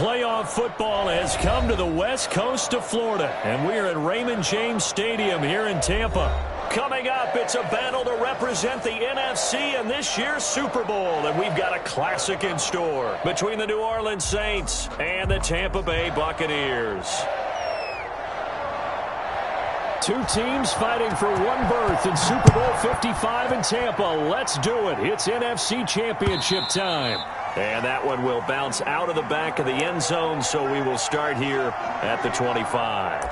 playoff football has come to the west coast of Florida, and we're at Raymond James Stadium here in Tampa. Coming up, it's a battle to represent the NFC in this year's Super Bowl, and we've got a classic in store between the New Orleans Saints and the Tampa Bay Buccaneers. Two teams fighting for one berth in Super Bowl 55 in Tampa. Let's do it. It's NFC Championship time. And that one will bounce out of the back of the end zone, so we will start here at the 25.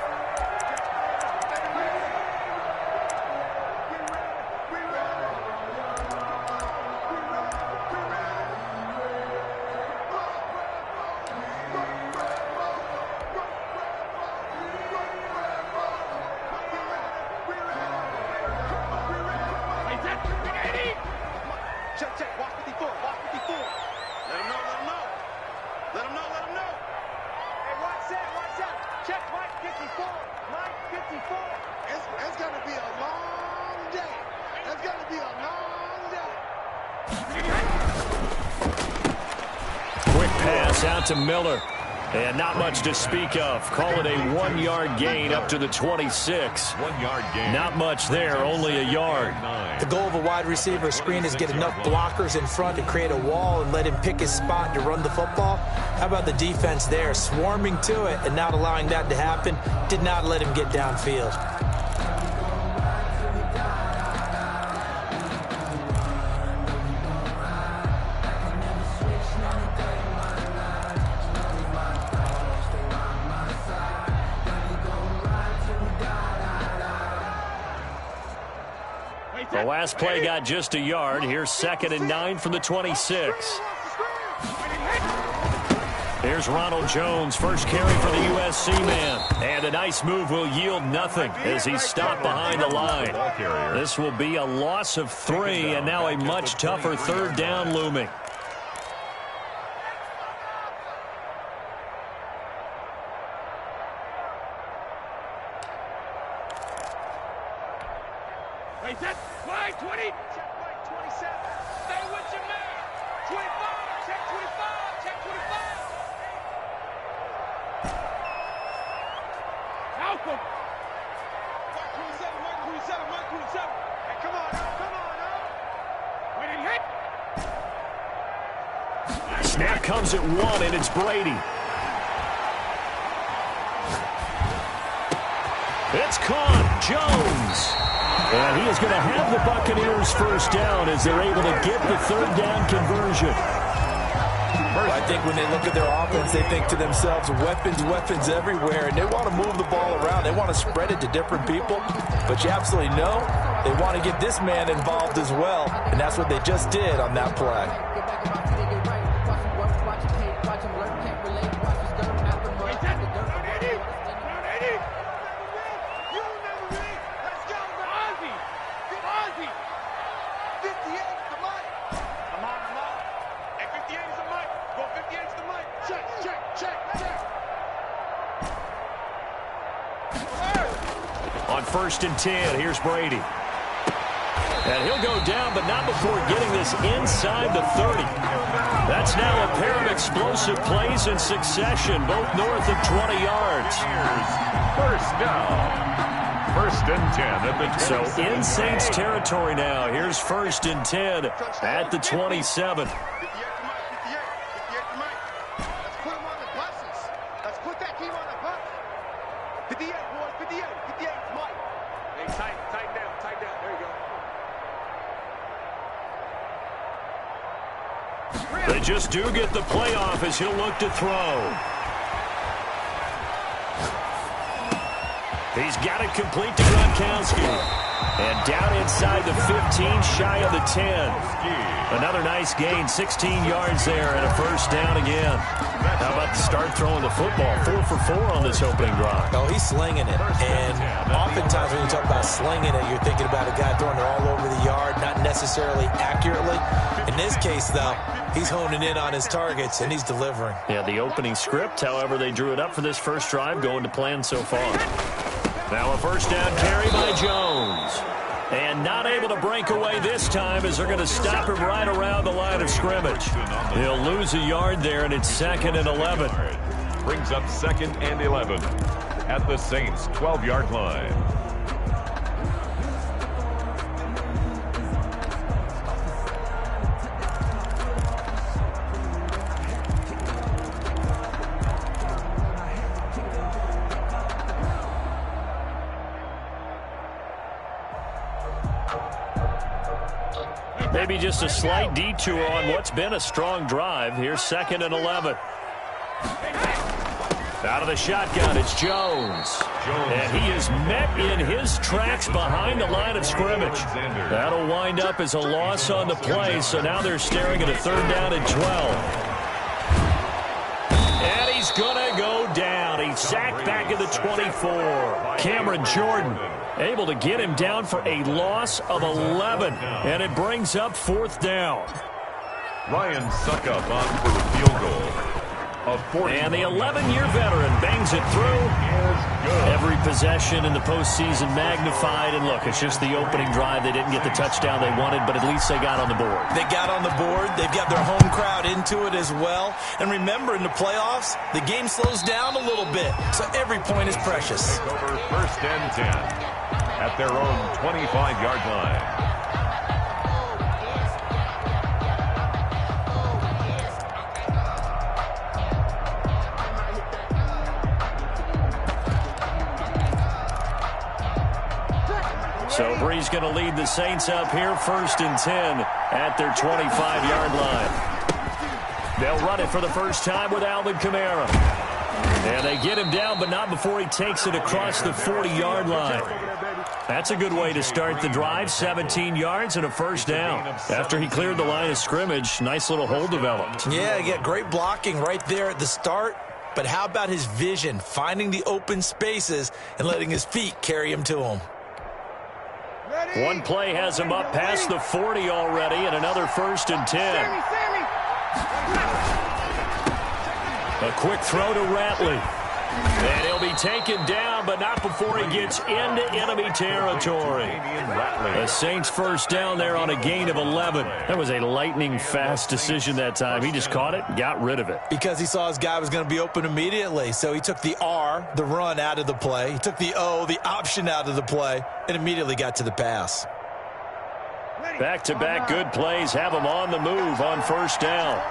Out to Miller, and not much to speak of. Call it a 1-yard gain up to the 26. 1-yard gain. Not much there, only a yard. The goal of a wide receiver screen is get enough blockers in front to create a wall and let him pick his spot to run the football. How about the defense there, swarming to it and not allowing that to happen? Did not let him get downfield. The last play got just a yard. Here's 2nd and 9 from the 26. Here's Ronald Jones, first carry for the USC man. And a nice move will yield nothing as he's stopped behind the line. This will be a loss of 3, and now a much tougher 3rd down looming. Check 20. Check 27. Stay with your man. 25. Check 25. Check 25. Malcolm. Mark 27. Mark 27. Mark 27. Hey, come on now. Come on now. Winning hit. Snap comes at 1, and it's Brady. It's caught. Jones. And he is going to have the Buccaneers first down as they're able to get the 3rd down conversion. Well, I think when they look at their offense, they think to themselves, weapons, weapons everywhere, and they want to move the ball around. They want to spread it to different people, but you absolutely know they want to get this man involved as well, and that's what they just did on that play. On 1st and 10, here's Brady. And he'll go down, but not before getting this inside the 30. That's now a pair of explosive plays in succession, both north of 20 yards. First down. 1st and 10 at the 27. So in Saints territory now. Here's 1st and 10 at the 27. They just do get the playoff as he'll look to throw. He's got it complete to Gronkowski. And down inside the 15, shy of the 10. Another nice gain, 16 yards there, and a first down again. How about the start throwing the football? 4 for 4 on this opening drive. Oh, he's slinging it. And oftentimes when you talk about slinging it, you're thinking about a guy throwing it all over the yard, not necessarily accurately. In this case, though, he's honing in on his targets, and he's delivering. Yeah, the opening script, however, they drew it up for this first drive, going to plan so far. Now a first down carry by Jones. And not able to break away this time as they're going to stop him right around the line of scrimmage. He'll lose a yard there, and it's 2nd and 11. Brings up 2nd and 11 at the Saints' 12-yard line. Maybe just a slight detour on what's been a strong drive. Here's 2nd and 11. Out of the shotgun, it's Jones. And he is met in his tracks behind the line of scrimmage. That'll wind up as a loss on the play, so now they're staring at a 3rd down and 12. And he's going to go down. He's sacked back at the 24. Cameron Jordan able to get him down for a loss of 11. And it brings up 4th down. Ryan Suckup on for the field goal. And the 11-year veteran bangs it through. Every possession in the postseason magnified. And look, it's just the opening drive. They didn't get the touchdown they wanted, but at least they got on the board. They got on the board. They've got their home crowd into it as well. And remember, in the playoffs, the game slows down a little bit. So every point is precious. Over 1st and 10 at their own 25-yard line. So Bree's going to lead the Saints up here, 1st and 10 at their 25-yard line. They'll run it for the first time with Alvin Kamara. And they get him down, but not before he takes it across the 40-yard line. That's a good way to start the drive, 17 yards and a 1st down. After he cleared the line of scrimmage, nice little hole developed. Yeah, he got great blocking right there at the start. But how about his vision, finding the open spaces and letting his feet carry him to him? One play has him up past the 40 already, and another 1st and 10. A quick throw to Ratley. And he'll be taken down, but not before he gets into enemy territory. The Saints 1st down there on a gain of 11. That was a lightning-fast decision that time. He just caught it and got rid of it. Because he saw his guy was going to be open immediately. So he took the R, the run, out of the play. He took the O, the option, out of the play, and immediately got to the pass. Back-to-back good plays have him on the move on 1st down.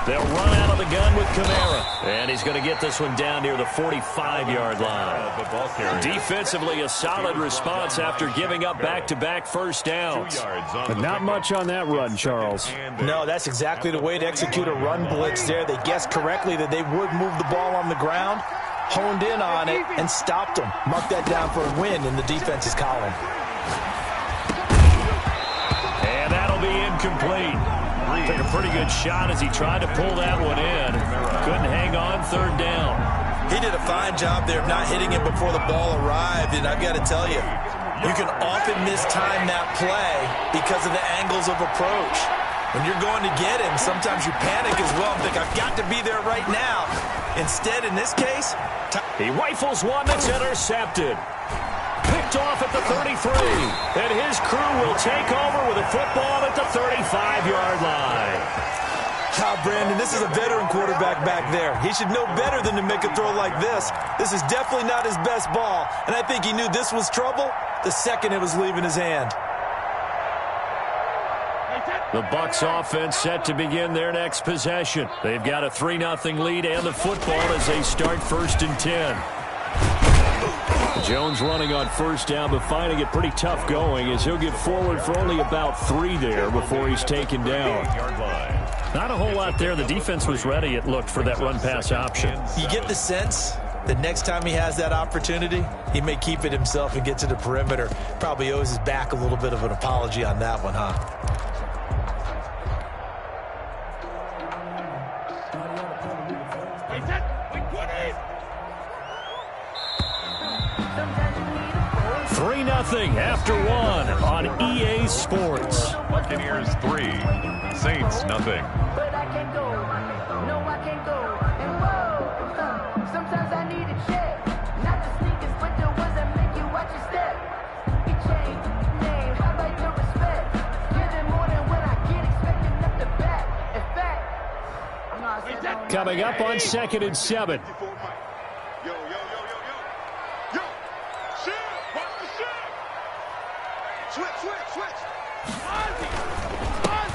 They'll run out of the gun with Kamara. And he's going to get this one down near the 45-yard line. Defensively, a solid response after giving up back-to-back 1st downs. But not much on that run, Charles. No, that's exactly the way to execute a run blitz there. They guessed correctly that they would move the ball on the ground, honed in on it, and stopped them. Mark that down for a win in the defense's column. And that'll be incomplete. Took a pretty good shot as he tried to pull that one in. Couldn't hang on 3rd down. He did a fine job there of not hitting him before the ball arrived, and I've got to tell you, you can often mistime that play because of the angles of approach. When you're going to get him, sometimes you panic as well and think, I've got to be there right now. Instead, in this case, he rifles one that's intercepted. Picked off at the 33, and his crew will take over with a football at the 35-yard line. Brandon, this is a veteran quarterback back there. He should know better than to make a throw like this. This is definitely not his best ball, and I think he knew this was trouble the second it was leaving his hand. The Bucs offense set to begin their next possession. They've got a 3-0 lead and the football as they start 1st and 10. Jones running on 1st down, but finding it pretty tough going as he'll get forward for only about 3 there before he's taken down. Not a whole lot there. The defense was ready, it looked, for that run-pass option. You get the sense that next time he has that opportunity, he may keep it himself and get to the perimeter. Probably owes his back a little bit of an apology on that one, huh? Nothing after one on EA Sports. Buccaneers 3, Saints nothing. But I can't go. No, I can't go. And whoa, sometimes I need a check. Not the sneakers, but the ones that make you watch your step. Coming up on 2nd and 7. Yo, yo, yo, yo, yo. Yo, shift, watch the shift. Switch.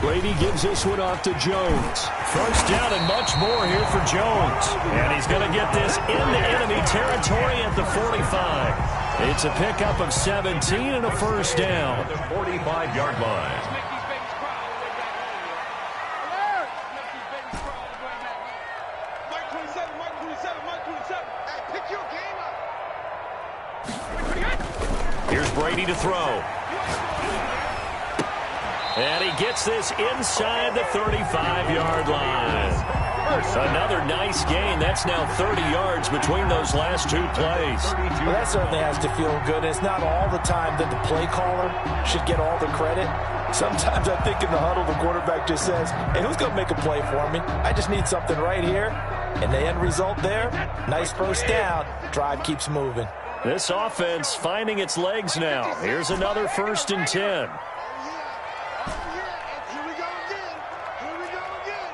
Brady gives this one off to Jones. First down and much more here for Jones. And he's going to get this into enemy territory at the 45. It's a pickup of 17 and a first down. At the 45-yard line. Make these babies cry all the way back home. Alert! Make these babies cry all the way back home. Mike 27. Hey, pick your game up. Here's Brady to throw. And he gets this inside the 35-yard line. Another nice gain. That's now 30 yards between those last two plays. Well, that certainly has to feel good. It's not all the time that the play caller should get all the credit. Sometimes I think in the huddle, the quarterback just says, hey, who's going to make a play for me? I just need something right here. And the end result there, nice first down. Drive keeps moving. This offense finding its legs now. Here's another 1st and 10. Here we go again.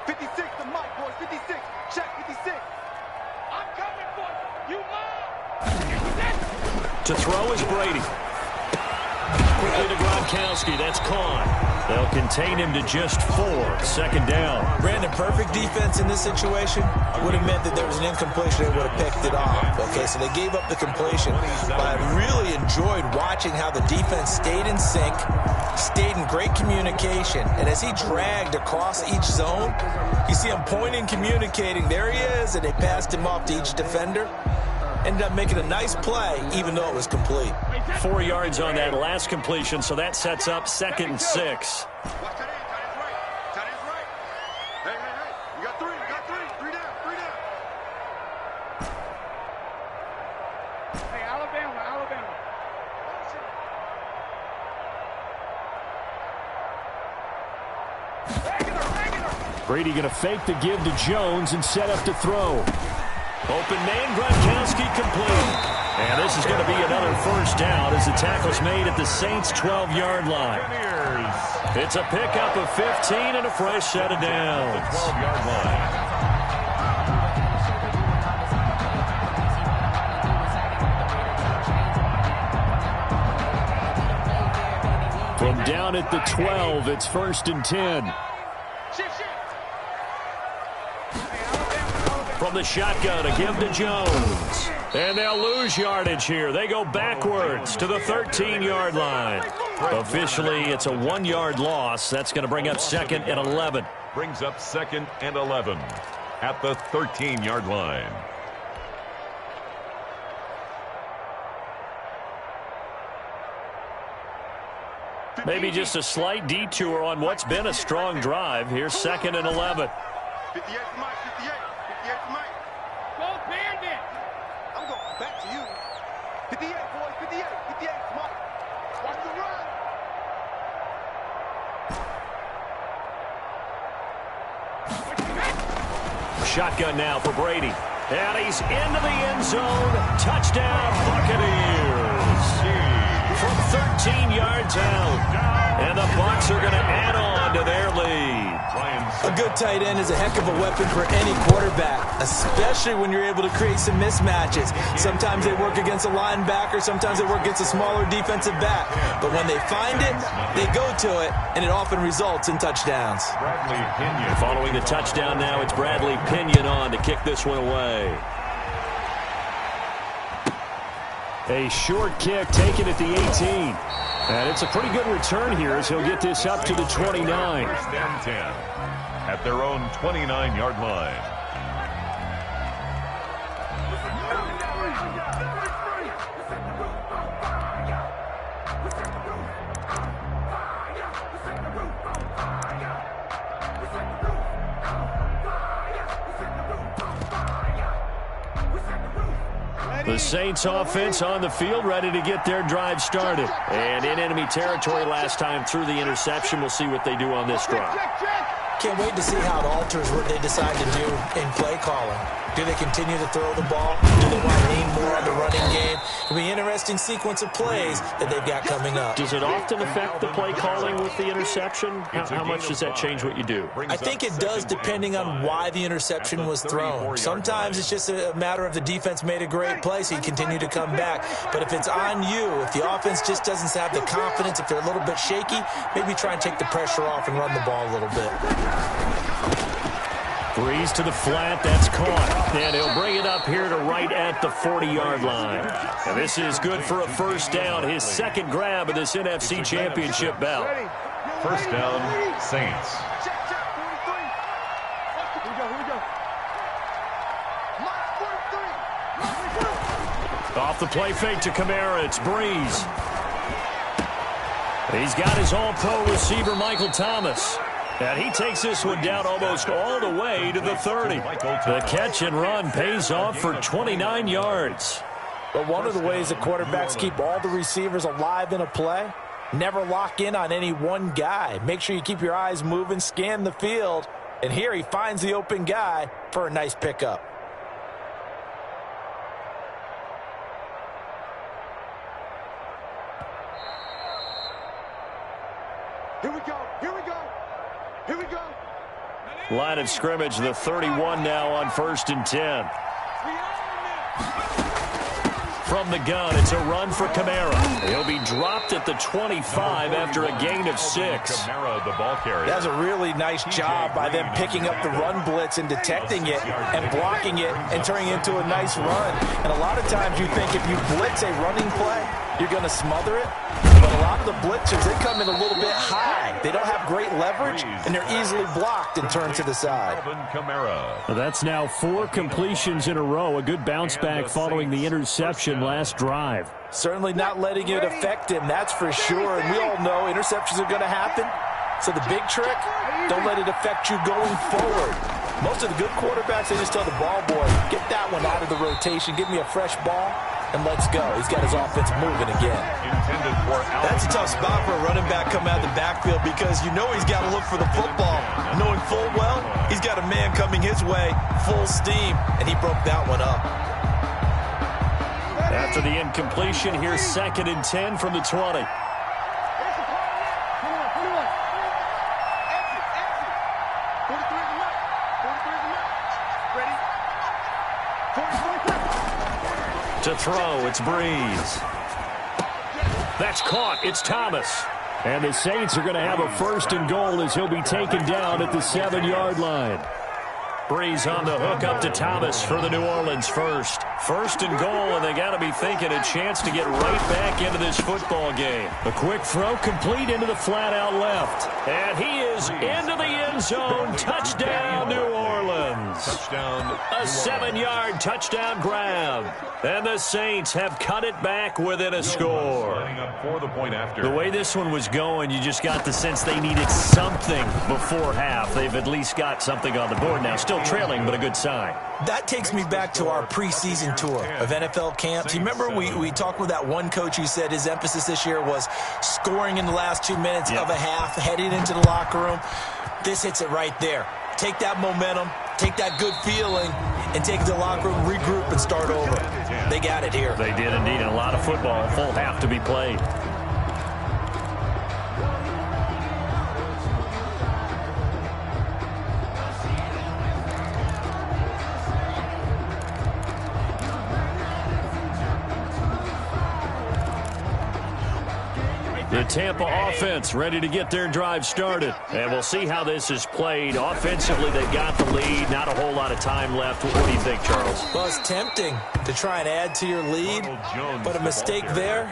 56 to Mike, boys. 56. Check 56. I'm coming for you. You mine. To throw is Brady. Quickly to Gronkowski. That's caught. They'll contain him to just 4. 2nd down. Brandon, perfect defense in this situation would have meant that there was an incompletion. They would have picked it off. Okay, so they gave up the completion. But I really enjoyed watching how the defense stayed in sync, stayed in great communication. And as he dragged across each zone, you see him pointing, communicating. There he is, and they passed him off to each defender. Ended up making a nice play, even though it was complete. 4 yards on that last completion, so that sets up 2nd and 6. Watch that in. Tight end's right. Hey. You got three. Three down. Hey, Alabama. Regular. Brady going to fake the give to Jones and set up to throw. Open man, Gronkowski complete. And this is going to be another first down as the tackle's made at the Saints' 12-yard line. It's a pickup of 15 and a fresh set of downs. 12-yard line. From down at the 12, it's 1st and 10. From the shotgun, a give to Jones. And they'll lose yardage here. They go backwards to the 13-yard line. Officially, it's a 1-yard loss. That's going to bring up 2nd and 11. Brings up 2nd and 11 at the 13-yard line. Maybe just a slight detour on what's been a strong drive. Here's 2nd and 11. 58 to Mike. 58 to Mike. Go Bandit. I'm going back to you. 58, boys. 58 to Mike. Watch the run. Shotgun now for Brady. And he's into the end zone. Touchdown, Buccaneers. From 13 yards out. And the Bucs are going to add on to their lead. A good tight end is a heck of a weapon for any quarterback, especially when you're able to create some mismatches. Sometimes they work against a linebacker, sometimes they work against a smaller defensive back. But when they find it, they go to it, and it often results in touchdowns. Bradley Pinion. Following the touchdown now, it's Bradley Pinion on to kick this one away. A short kick taken at the 18. And it's a pretty good return here as he'll get this up to the 29. First and 10 at their own 29-yard line. The Saints offense on the field, ready to get their drive started. And in enemy territory last time through the interception. We'll see what they do on this drive. Can't wait to see how it alters what they decide to do in play calling. Do they continue to throw the ball? Do they want to lean more on the running game? It'll be an interesting sequence of plays that they've got coming up. Does it often affect the play calling with the interception? How much does that change what you do? I think it does depending on why the interception was thrown. Sometimes it's just a matter of the defense made a great play, so you continue to come back. But if it's on you, if the offense just doesn't have the confidence, if they're a little bit shaky, maybe try and take the pressure off and run the ball a little bit. Breeze to the flat, that's caught. And he'll bring it up here to right at the 40-yard line. And this is good for a first down, his second grab of this NFC Championship bout. First down, Saints. Off the play fake to Kamara, it's Breeze. He's got his all-pro receiver, Michael Thomas. And he takes this one down almost all the way to the 30. The catch and run pays off for 29 yards. But one of the ways that quarterbacks keep all the receivers alive in a play, never lock in on any one guy. Make sure you keep your eyes moving, scan the field. And here he finds the open guy for a nice pickup. Here we go. Here we go. Here we go. Line of scrimmage, the 31 now on 1st and 10. From the gun, it's a run for Kamara. He'll be dropped at the 25 after a gain of 6. Kamara, the ball carrier. That's a really nice job by them picking up the run blitz and detecting it and blocking it and turning it into a nice run. And a lot of times you think if you blitz a running play, you're going to smother it. But a lot of the blitzers, they come in a little bit high. They don't have great leverage, and they're easily blocked and turned to the side. Well, that's now 4 completions in a row. A good bounce back following the interception last drive. Certainly not letting it affect him, that's for sure. And we all know interceptions are going to happen. So the big trick, don't let it affect you going forward. Most of the good quarterbacks, they just tell the ball boy, get that one out of the rotation, give me a fresh ball, and let's go. He's got his offense moving again. That's a tough spot for a running back coming out of the backfield because you know he's got to look for the football. Knowing full well, he's got a man coming his way, full steam, and he broke that one up. After the incompletion, here's 2nd and 10 from the 20. To throw, it's Breeze. That's caught, it's Thomas. And the Saints are going to have a 1st and goal as he'll be taken down at the 7-yard line. Breeze on the hook up to Thomas for the New Orleans first. 1st and goal, and they got to be thinking a chance to get right back into this football game. A quick throw complete into the flat out left. And he is into the end zone. Touchdown, New Orleans. Touchdown. A 7-yard touchdown grab. And the Saints have cut it back within a score. For the point after. The way this one was going, you just got the sense they needed something before half. They've at least got something on the board now. Still trailing, but a good sign. That takes me back to our preseason tour of NFL camps. You remember we talked with that one coach who said his emphasis this year was scoring in the last 2 minutes of a half, heading into the locker room. This hits it right there. Take that momentum, take that good feeling, and take it to the locker room, regroup, and start over. They got it here. They did indeed, and a lot of football, full half to be played. The Tampa offense ready to get their drive started. And we'll see how this is played. Offensively, they've got the lead. Not a whole lot of time left. What do you think, Charles? Well, it's tempting to try and add to your lead, but a mistake there,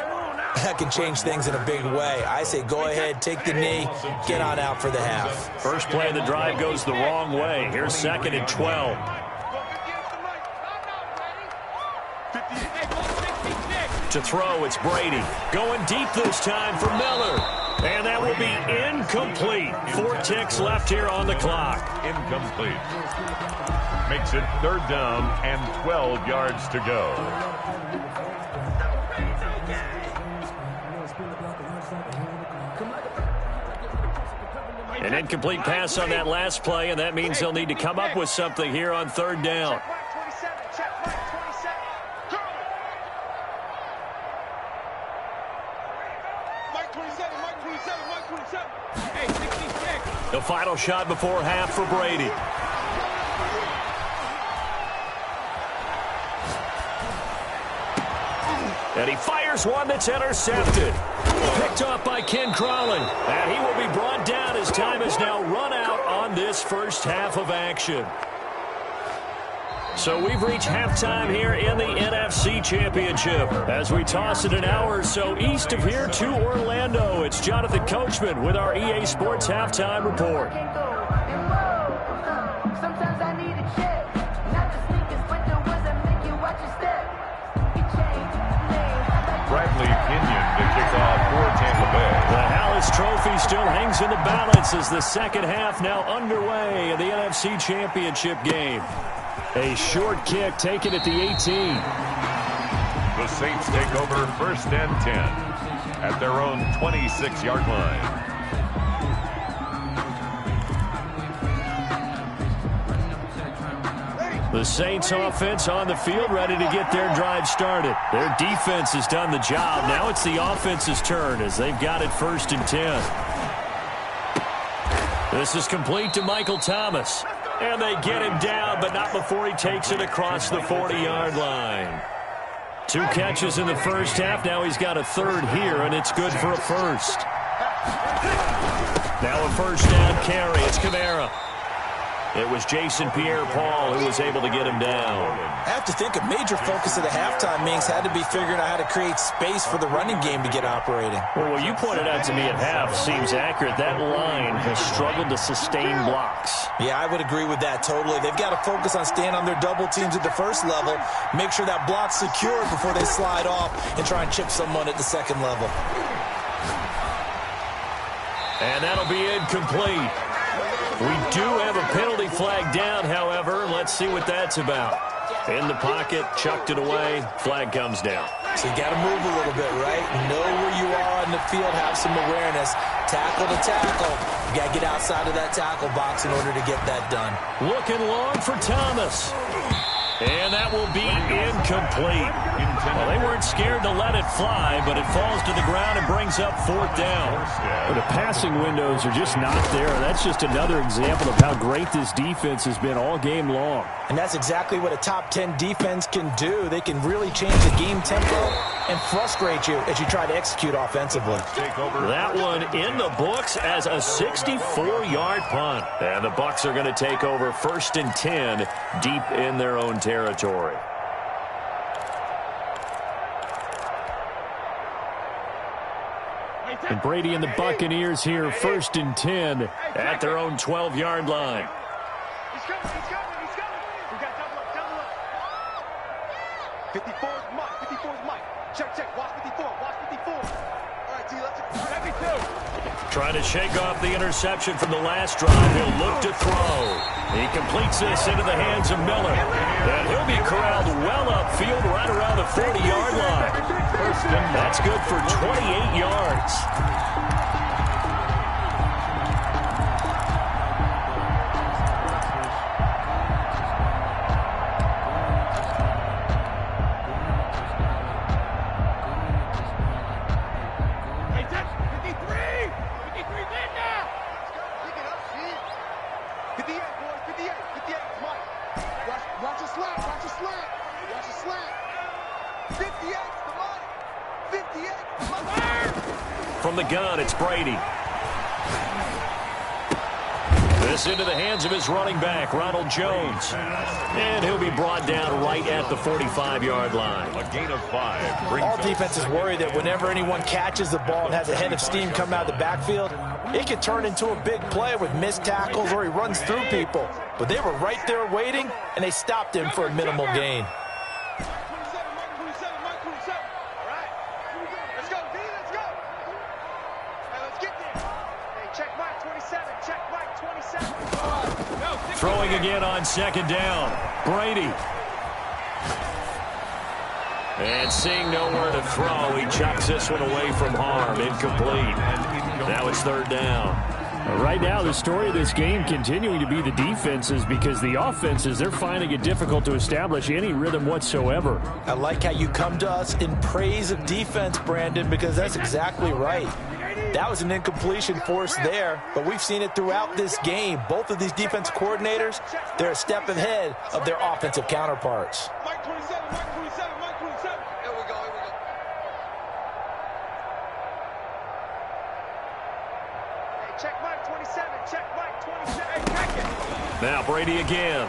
that can change things in a big way. I say go ahead, take the knee, get on out for the half. First play of the drive goes the wrong way. Here's 2nd and 12. To throw, it's Brady. Going deep this time for Miller. And that will be incomplete. 4 ticks left here on the clock. Incomplete. Makes it 3rd down and 12 yards to go. An incomplete pass on that last play, and that means they'll need to come up with something here on 3rd down. The final shot before half for Brady. And he fires one that's intercepted. Picked off by Ken Crawley. And he will be brought down as time has now run out on this first half of action. So we've reached halftime here in the NFC Championship. As we toss it an hour or so east of here to Orlando, it's Jonathan Coachman with our EA Sports Halftime Report. Bradley Pinion to kick off for Tampa Bay. The Hallis Trophy still hangs in the balance as the second half now underway in the NFC Championship game. A short kick taken at the 18. The Saints take over first and 10 at their own 26-yard line. The Saints offense on the field ready to get their drive started. Their defense has done the job. Now it's the offense's turn as they've got it first and 10. This is complete to Michael Thomas. And they get him down, but not before he takes it across the 40-yard line. 2 catches in the first half. Now he's got a third here, and it's good for a first. Now a first down carry. It's Kamara. It was Jason Pierre-Paul who was able to get him down. I have to think a major focus of the halftime meetings had to be figuring out how to create space for the running game to get operating. Well, what you pointed out to me at half seems accurate. That line has struggled to sustain blocks. Yeah, I would agree with that totally. They've got to focus on staying on their double teams at the first level, make sure that block's secured before they slide off and try and chip someone at the second level. And that'll be incomplete. We do have a penalty flag down, however. Let's see what that's about. In the pocket, chucked it away, flag comes down. So you got to move a little bit, right? Know where you are on the field, have some awareness. Tackle to tackle. You got to get outside of that tackle box in order to get that done. Looking long for Thomas. And that will be incomplete. Well, they weren't scared to let it fly, but it falls to the ground and brings up fourth down. But the passing windows are just not there. That's just another example of how great this defense has been all game long. And that's exactly what a top 10 defense can do. They can really change the game tempo and frustrate you as you try to execute offensively. That one in the books as a 64-yard punt. And the Bucs are going to take over first and 10 deep in their own territory. And Brady and the Buccaneers here first and 10 at their own 12-yard line. He's coming. We got double up. 54 is Mike. Check. Watch 54. All right, T, let's go. 72. Trying to shake off the interception from the last drive. He'll look to throw. He completes this into the hands of Miller. And he'll be corralled well upfield right around the 40-yard line. That's good for 28 yards. From the gun, it's Brady. This into the hands of his running back, Ronald Jones. And he'll be brought down right at the 45-yard line. A gain of 5. All defenses worry that whenever anyone catches the ball and has a head of steam come out of the backfield, it could turn into a big play with missed tackles or he runs through people. But they were right there waiting, and they stopped him for a minimal gain. Throwing again on second down. Brady. And seeing nowhere to throw, he chucks this one away from harm. Incomplete. Now it's third down. Right now, the story of this game continuing to be the defenses because the offenses, they're finding it difficult to establish any rhythm whatsoever. I like how you come to us in praise of defense, Brandon, because that's exactly right. That was an incompletion forced there, but we've seen it throughout this game. Both of these defense coordinators, they're a step ahead of their offensive counterparts. Mike 27, Mike 27, Mike 27. Here we go, here we go. Hey, check Mike 27, check Mike 27. Hey, check it. Now Brady again.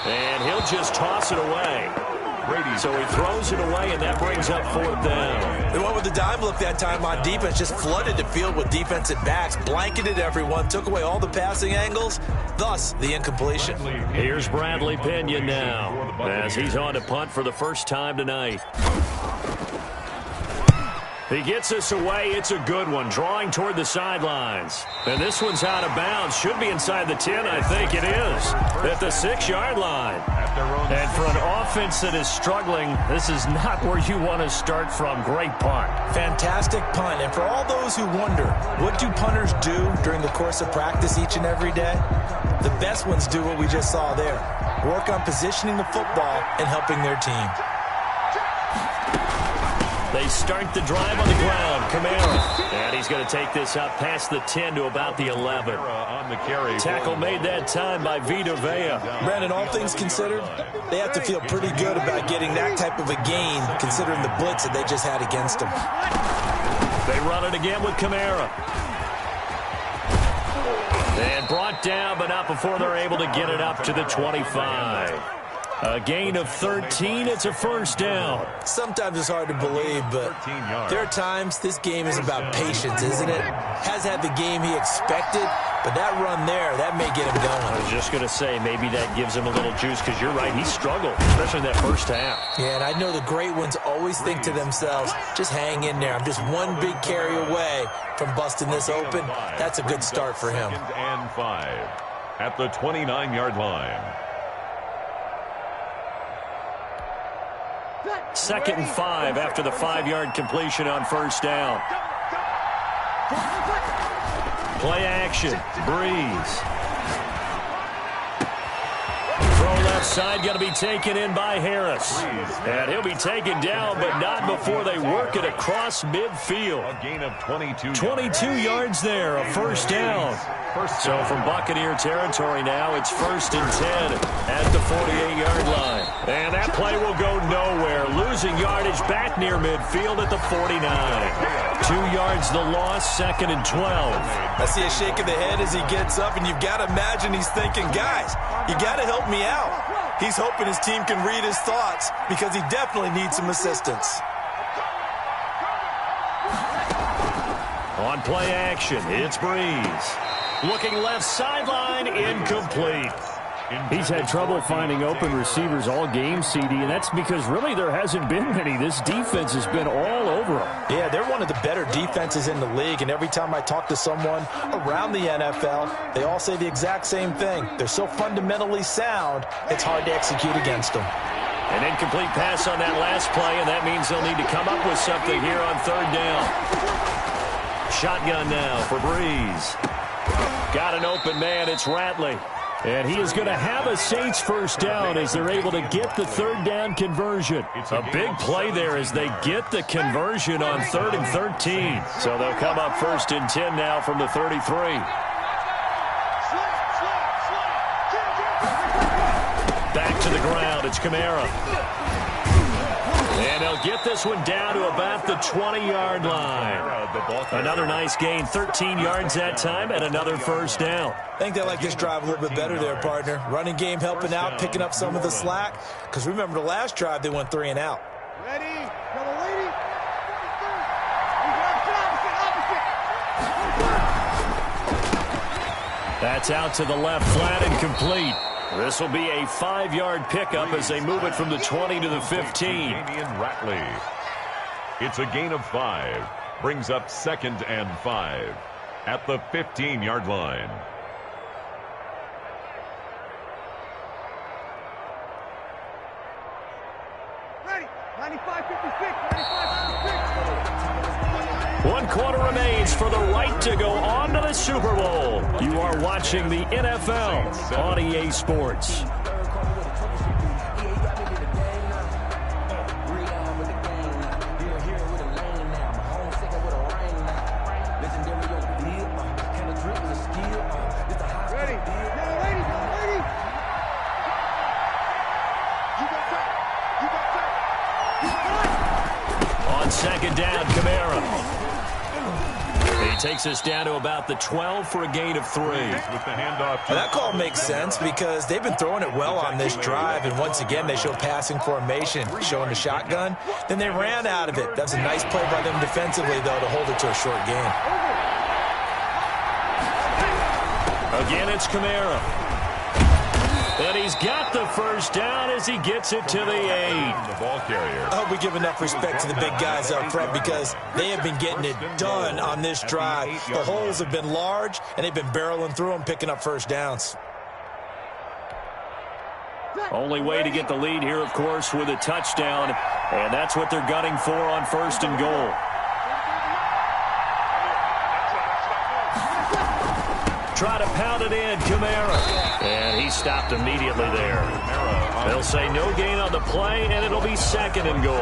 And he'll just toss it away. Brady. So he throws it away, and that brings up 4th down. They went with the dime look that time on defense, just flooded the field with defensive backs, blanketed everyone, took away all the passing angles, thus the incompletion. Here's Bradley Pinion now, as he's on to punt for the first time tonight. He gets us away. It's a good one, drawing toward the sidelines. And this one's out of bounds. Should be inside the 10, I think it is, at the 6-yard line. And for an offense that is struggling, this is not where you want to start from. Great punt. Fantastic punt. And for all those who wonder, what do punters do during the course of practice each and every day? The best ones do what we just saw there. Work on positioning the football and helping their team. They start the drive on the ground. Kamara. And he's going to take this up past the 10 to about the 11. On the carry. Tackle made that time by Vita Vea. Brandon, all things considered, they have to feel pretty good about getting that type of a gain, considering the blitz that they just had against them. They run it again with Kamara. And brought down, but not before they're able to get it up to the 25. A gain of 13. It's a first down. Sometimes it's hard to believe, but there are times this game is about patience, isn't it? Has had the game he expected, but that run there, that may get him going. I was just going to say, maybe that gives him a little juice, because you're right, he struggled, especially in that first half. Yeah, and I know the great ones always think to themselves, just hang in there. I'm just one big carry away from busting this open. That's a good start for him. 2nd and 5 at the 29-yard line. 2nd and 5 after the 5-yard completion on first down. Play action. Breeze. Throw left side, going to be taken in by Harris. And he'll be taken down, but not before they work it across midfield. A gain of 22. 22 yards there, a first down. So from Buccaneer territory now, it's 1st and 10 at the 48-yard line. And that play will go nowhere. Losing yardage back near midfield at the 49. 2 yards the loss, 2nd and 12. I see a shake of the head as he gets up, and you've got to imagine he's thinking, guys, you got to help me out. He's hoping his team can read his thoughts because he definitely needs some assistance. On play action, it's Breeze. Looking left sideline, incomplete. He's had trouble finding open receivers all game, CD, and that's because really there hasn't been many. This defense has been all over him. Yeah, they're one of the better defenses in the league, and every time I talk to someone around the NFL, they all say the exact same thing. They're so fundamentally sound, it's hard to execute against them. An incomplete pass on that last play, and that means they'll need to come up with something here on 3rd down. Shotgun now for Breeze. Got an open man, it's Ratley. And he is going to have a Saints first down as they're able to get the 3rd down conversion. A big play there as they get the conversion on 3rd and 13. So they'll come up 1st and 10 now from the 33. Back to the ground, it's Kamara. And they'll get this one down to about the 20-yard line. Another nice gain, 13 yards that time, and another first down. I think they like this drive a little bit better there, partner. Running game helping out, picking up some of the slack. Because remember the last drive, they went 3 and out. Ready? That's out to the left, flat and complete. This will be a 5-yard pickup as they move it from the 20 to the 15. Ratley. It's a gain of 5. Brings up 2nd and 5 at the 15-yard line. Ready? 95-56. 1 quarter remains for the right to go on to the Super Bowl. You are watching the NFL on EA Sports. second down, Kamara. He takes us down to about the 12 for a gain of 3. With the handoff. Well, that call makes sense because they've been throwing it well on this drive, and once again they show passing formation, showing the shotgun. Then they ran out of it. That's a nice play by them defensively, though, to hold it to a short gain. Again, it's Kamara. And he's got the first down as he gets it to the 8. The ball carrier. I hope we give enough respect to the big guys up front because they have been getting it done on this drive. The holes have been large, and they've been barreling through them, picking up first downs. Only way to get the lead here, of course, with a touchdown, and that's what they're gunning for on 1st and goal. Try to pound it in, Kamara. And he stopped immediately there. They'll say no gain on the play, and it'll be 2nd and goal.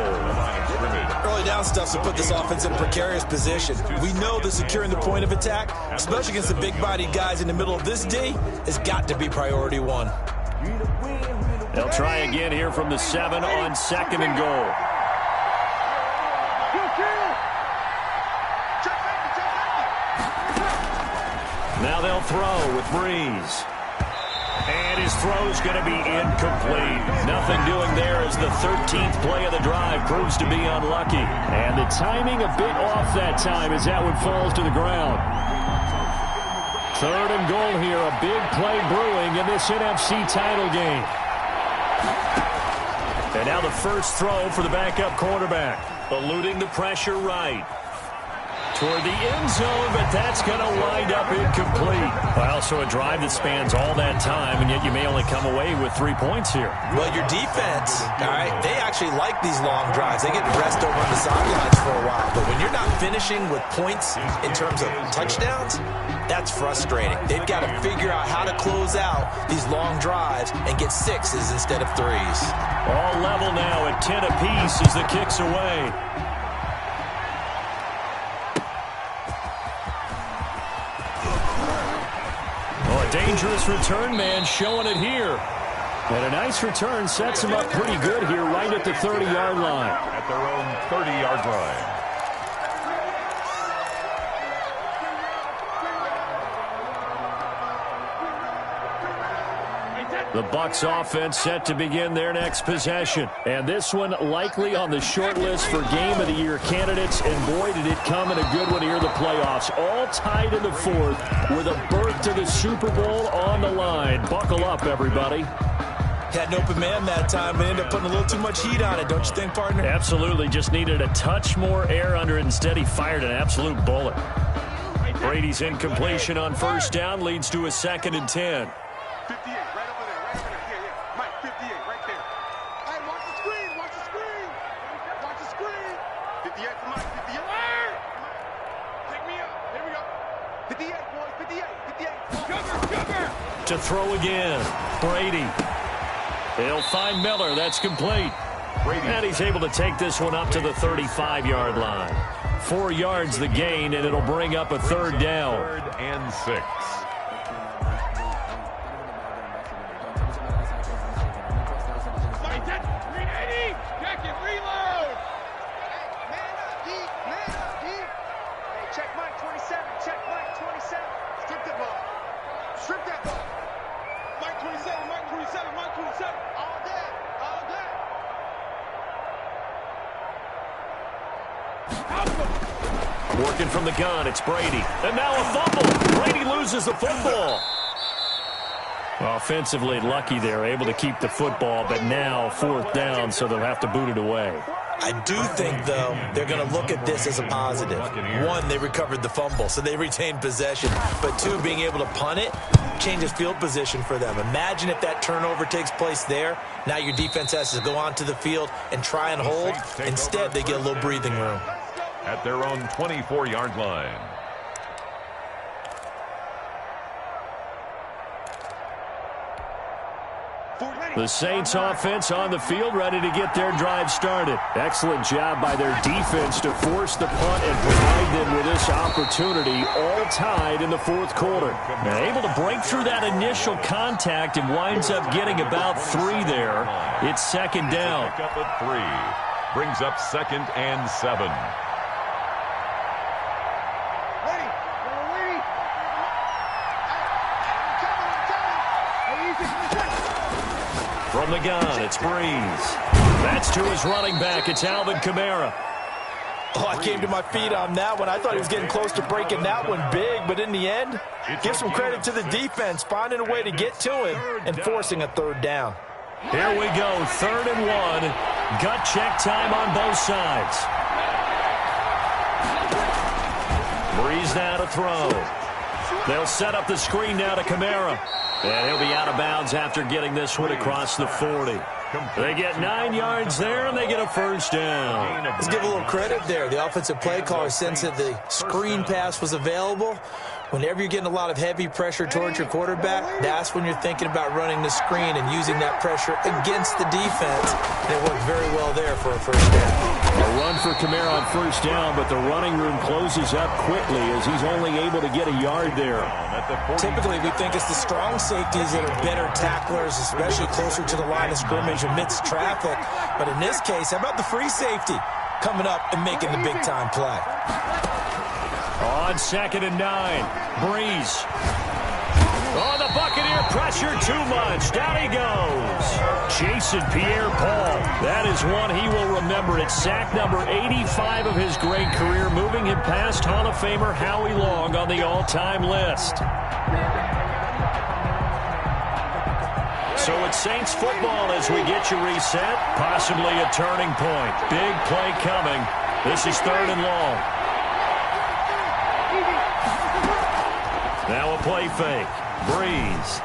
Early down stuff to put this offense in a precarious position. We know that securing the point of attack, especially against the big-bodied guys in the middle of this D, has got to be priority 1. They'll try again here from the 7 on 2nd and goal. Now they'll throw with Breeze. And his throw's going to be incomplete. Nothing doing there as the 13th play of the drive proves to be unlucky. And the timing a bit off that time as that one falls to the ground. 3rd and goal here. A big play brewing in this NFC title game. And now the first throw for the backup quarterback. Eluding the pressure right. Toward the end zone, but that's going to wind up incomplete. Well, so a drive that spans all that time, and yet you may only come away with 3 points here. Well, your defense, all right, they actually like these long drives. They get rest over on the sidelines for a while. But when you're not finishing with points in terms of touchdowns, that's frustrating. They've got to figure out how to close out these long drives and get 6s instead of 3s. All level now at 10 apiece as the kick's away. Dangerous return man showing it here. And a nice return sets him up pretty good here right at the 30-yard line. At their own 30-yard line. The Bucs offense set to begin their next possession. And this one likely on the short list for Game of the Year candidates. And boy, did it come in a good one here in the playoffs. All tied in the 4th with a berth to the Super Bowl on the line. Buckle up, everybody. Had an open man that time, but ended up putting a little too much heat on it, don't you think, partner? Absolutely. Just needed a touch more air under it. Instead, he fired an absolute bullet. Brady's incompletion on 1st down leads to a 2nd and 10. 58, right over there, right over there. Yeah. Mike, 58, right there. Hey, watch the screen, watch the screen. Watch the screen. 58 for Mike, 58. Take me up. Here we go. 58, boys, 58, 58. Cover. To throw again. Brady. They'll find Miller. That's complete. And he's able to take this one up to the 35-yard line. 4 yards the gain, and it'll bring up a 3rd down. 3rd and 6. Working from the gun, it's Brady. And now a fumble. Brady loses the football. Offensively lucky they're able to keep the football, but now 4th down, so they'll have to boot it away. I do think, though, they're going to look at this as a positive. 1, they recovered the fumble, so they retained possession. But 2, being able to punt it changes field position for them. Imagine if that turnover takes place there. Now your defense has to go onto the field and try and hold. Instead, they get a little breathing room. At their own 24-yard line. The Saints offense on the field, ready to get their drive started. Excellent job by their defense to force the punt and provide them with this opportunity, all tied in the 4th quarter. Now able to break through that initial contact and winds up getting about 3 there. It's 2nd down. Pick up at 3. Brings up 2nd and 7. From the gun, it's Breeze. That's to his running back. It's Alvin Kamara. Oh, I came to my feet on that one. I thought he was getting close to breaking that one big, but in the end, give some credit to the defense, finding a way to get to him and forcing a 3rd down. Here we go, 3rd and 1. Gut check time on both sides. Breeze now to throw. They'll set up the screen now to Kamara. And he'll be out of bounds after getting this one across the 40. They get 9 yards there, and they get a 1st down. Let's give a little credit there. The offensive play caller sensed that the screen pass was available. Whenever you're getting a lot of heavy pressure towards your quarterback, that's when you're thinking about running the screen and using that pressure against the defense. And it worked very well there for a 1st down. A run for Kamara on 1st down, but the running room closes up quickly as he's only able to get a yard there. Typically, we think it's the strong safeties that are better tacklers, especially closer to the line of scrimmage amidst traffic. But in this case, how about the free safety coming up and making the big-time play? On 2nd and 9, Breeze. Oh, the Buccaneer pressure too much. Down he goes. Jason Pierre-Paul. That is one he will remember. It's sack number 85 of his great career, moving him past Hall of Famer Howie Long on the all-time list. So it's Saints football as we get you reset. Possibly a turning point. Big play coming. This is 3rd and long. Now a play fake. Breeze.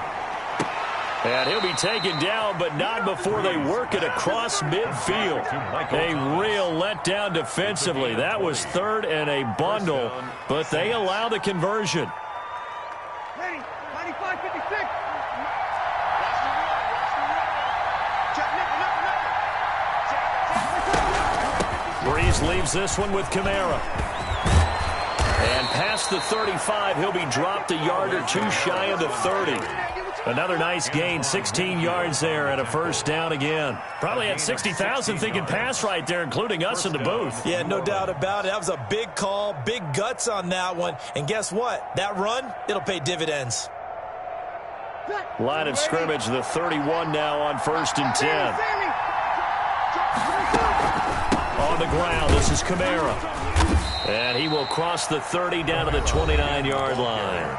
And he'll be taken down, but not before they work it across midfield. A real letdown defensively. That was 3rd and a bundle, but they allow the conversion. Ready, 95-56. Breeze leaves this one with Kamara. And past the 35, he'll be dropped a yard or two shy of the 30. Another nice gain, 16 yards there and a 1st down again. Probably had 60,000 thinking pass right there, including us in the booth. Yeah, no doubt about it. That was a big call, big guts on that one. And guess what? That run, it'll pay dividends. Line of scrimmage, the 31 now on 1st and 10. On the ground, this is Kamara. And he will cross the 30 down to the 29-yard line.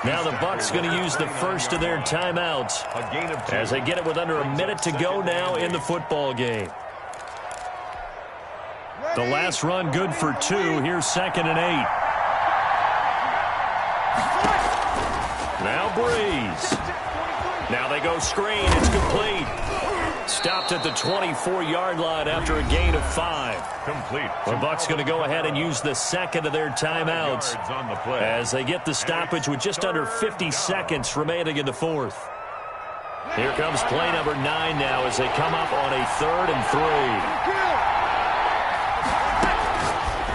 Now the Bucs going to use the first of their timeouts as they get it with under a minute to go now in the football game. The last run good for 2. Here's 2nd and 8. Now Breeze. Now they go screen. It's complete. Stopped at the 24-yard line after a gain of 5. Complete. The Bucs going to go ahead and use the second of their timeouts as they get the stoppage with just under 50 seconds remaining in the 4th. Here comes play number 9 now as they come up on a 3rd and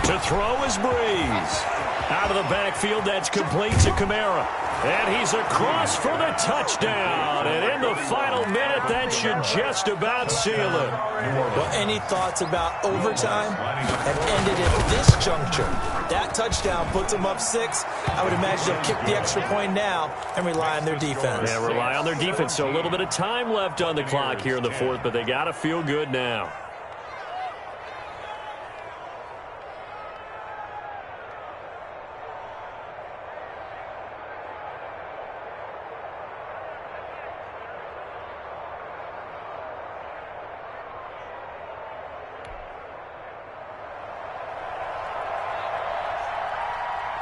3. To throw is Breeze. Out of the backfield, that's complete to Kamara. And he's across for the touchdown. And in the final minute, that should just about seal it. Well, any thoughts about overtime have ended at this juncture. That touchdown puts them up 6. I would imagine they'll kick the extra point now and rely on their defense. Yeah, rely on their defense. So a little bit of time left on the clock here in the 4th, but they got to feel good now.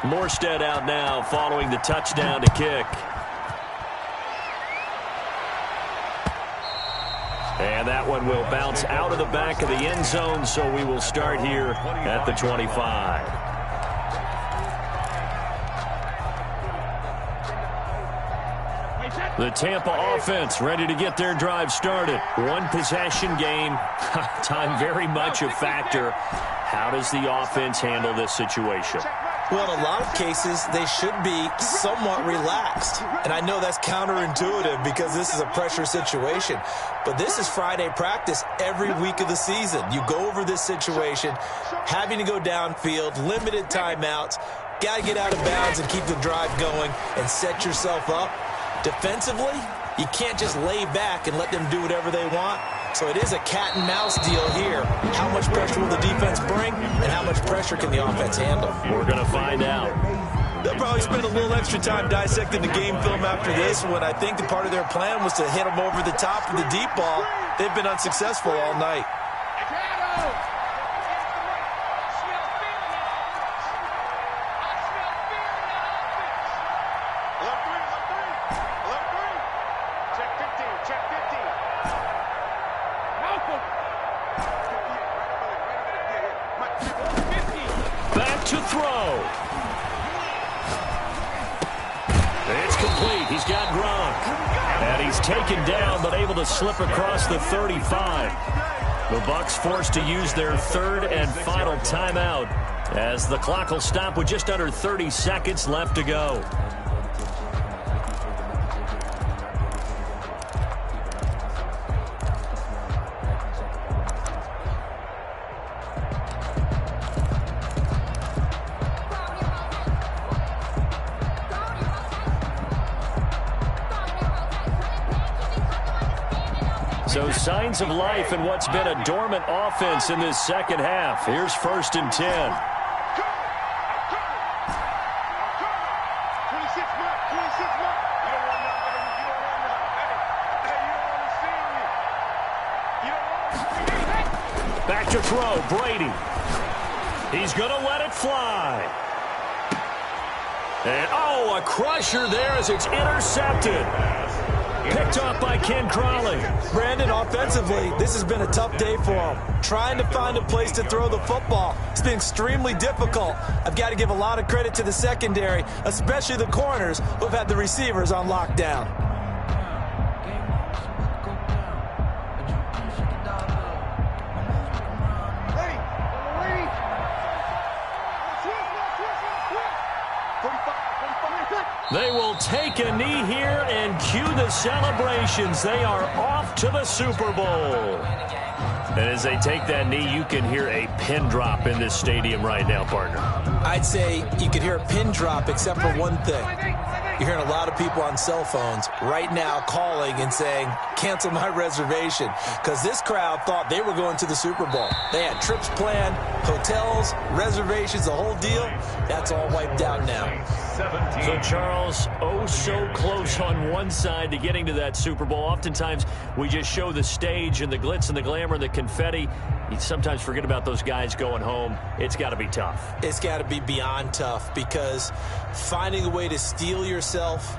Morstead out now following the touchdown to kick. And that one will bounce out of the back of the end zone, so we will start here at the 25. The Tampa offense ready to get their drive started. One possession game. Time very much a factor. How does the offense handle this situation? Well, in a lot of cases, they should be somewhat relaxed. And I know that's counterintuitive because this is a pressure situation. But this is Friday practice every week of the season. You go over this situation, having to go downfield, limited timeouts, got to get out of bounds and keep the drive going and set yourself up. Defensively, you can't just lay back and let them do whatever they want. So it is a cat and mouse deal here. How much pressure will the defense bring, and how much pressure can the offense handle? We're going to find out. They'll probably spend a little extra time dissecting the game film after this when I think the part of their plan was to hit them over the top of the deep ball. They've been unsuccessful all night. Back to throw. It's complete. He's got Gronk. And he's taken down, but able to slip across the 35. The Bucs forced to use their third and final timeout as the clock will stop with just under 30 seconds left to go. So signs of life in what's been a dormant offense in this second half. Here's 1st and 10. Back to throw, Brady. He's going to let it fly. And, oh, a crusher there as it's intercepted. Picked off by Ken Crawley. Brandon, offensively, this has been a tough day for him. Trying to find a place to throw the football. It's been extremely difficult. I've got to give a lot of credit to the secondary, especially the corners who have had the receivers on lockdown. They will take a knee here and cue the celebrations. They are off to the Super Bowl. And as they take that knee, you can hear a pin drop in this stadium right now, partner. I'd say you could hear a pin drop except for one thing. You're hearing a lot of people on cell phones right now calling and saying, cancel my reservation, because this crowd thought they were going to the Super Bowl. They had trips planned, hotels, reservations, the whole deal. That's all wiped out now. So, Charles, oh so close on one side to getting to that Super Bowl. Oftentimes, we just show the stage and the glitz and the glamour and the confetti. You sometimes forget about those guys going home. It's got to be tough. It's got to be beyond tough, because finding a way to steel yourself,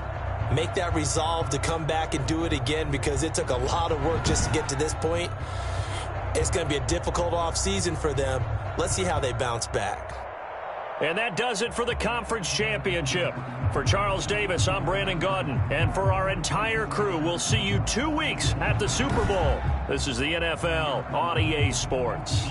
make that resolve to come back and do it again, because it took a lot of work just to get to this point. It's going to be a difficult offseason for them. Let's see how they bounce back. And that does it for the conference championship. For Charles Davis, I'm Brandon Gaudin. And for our entire crew, we'll see you 2 weeks at the Super Bowl. This is the NFL on EA Sports.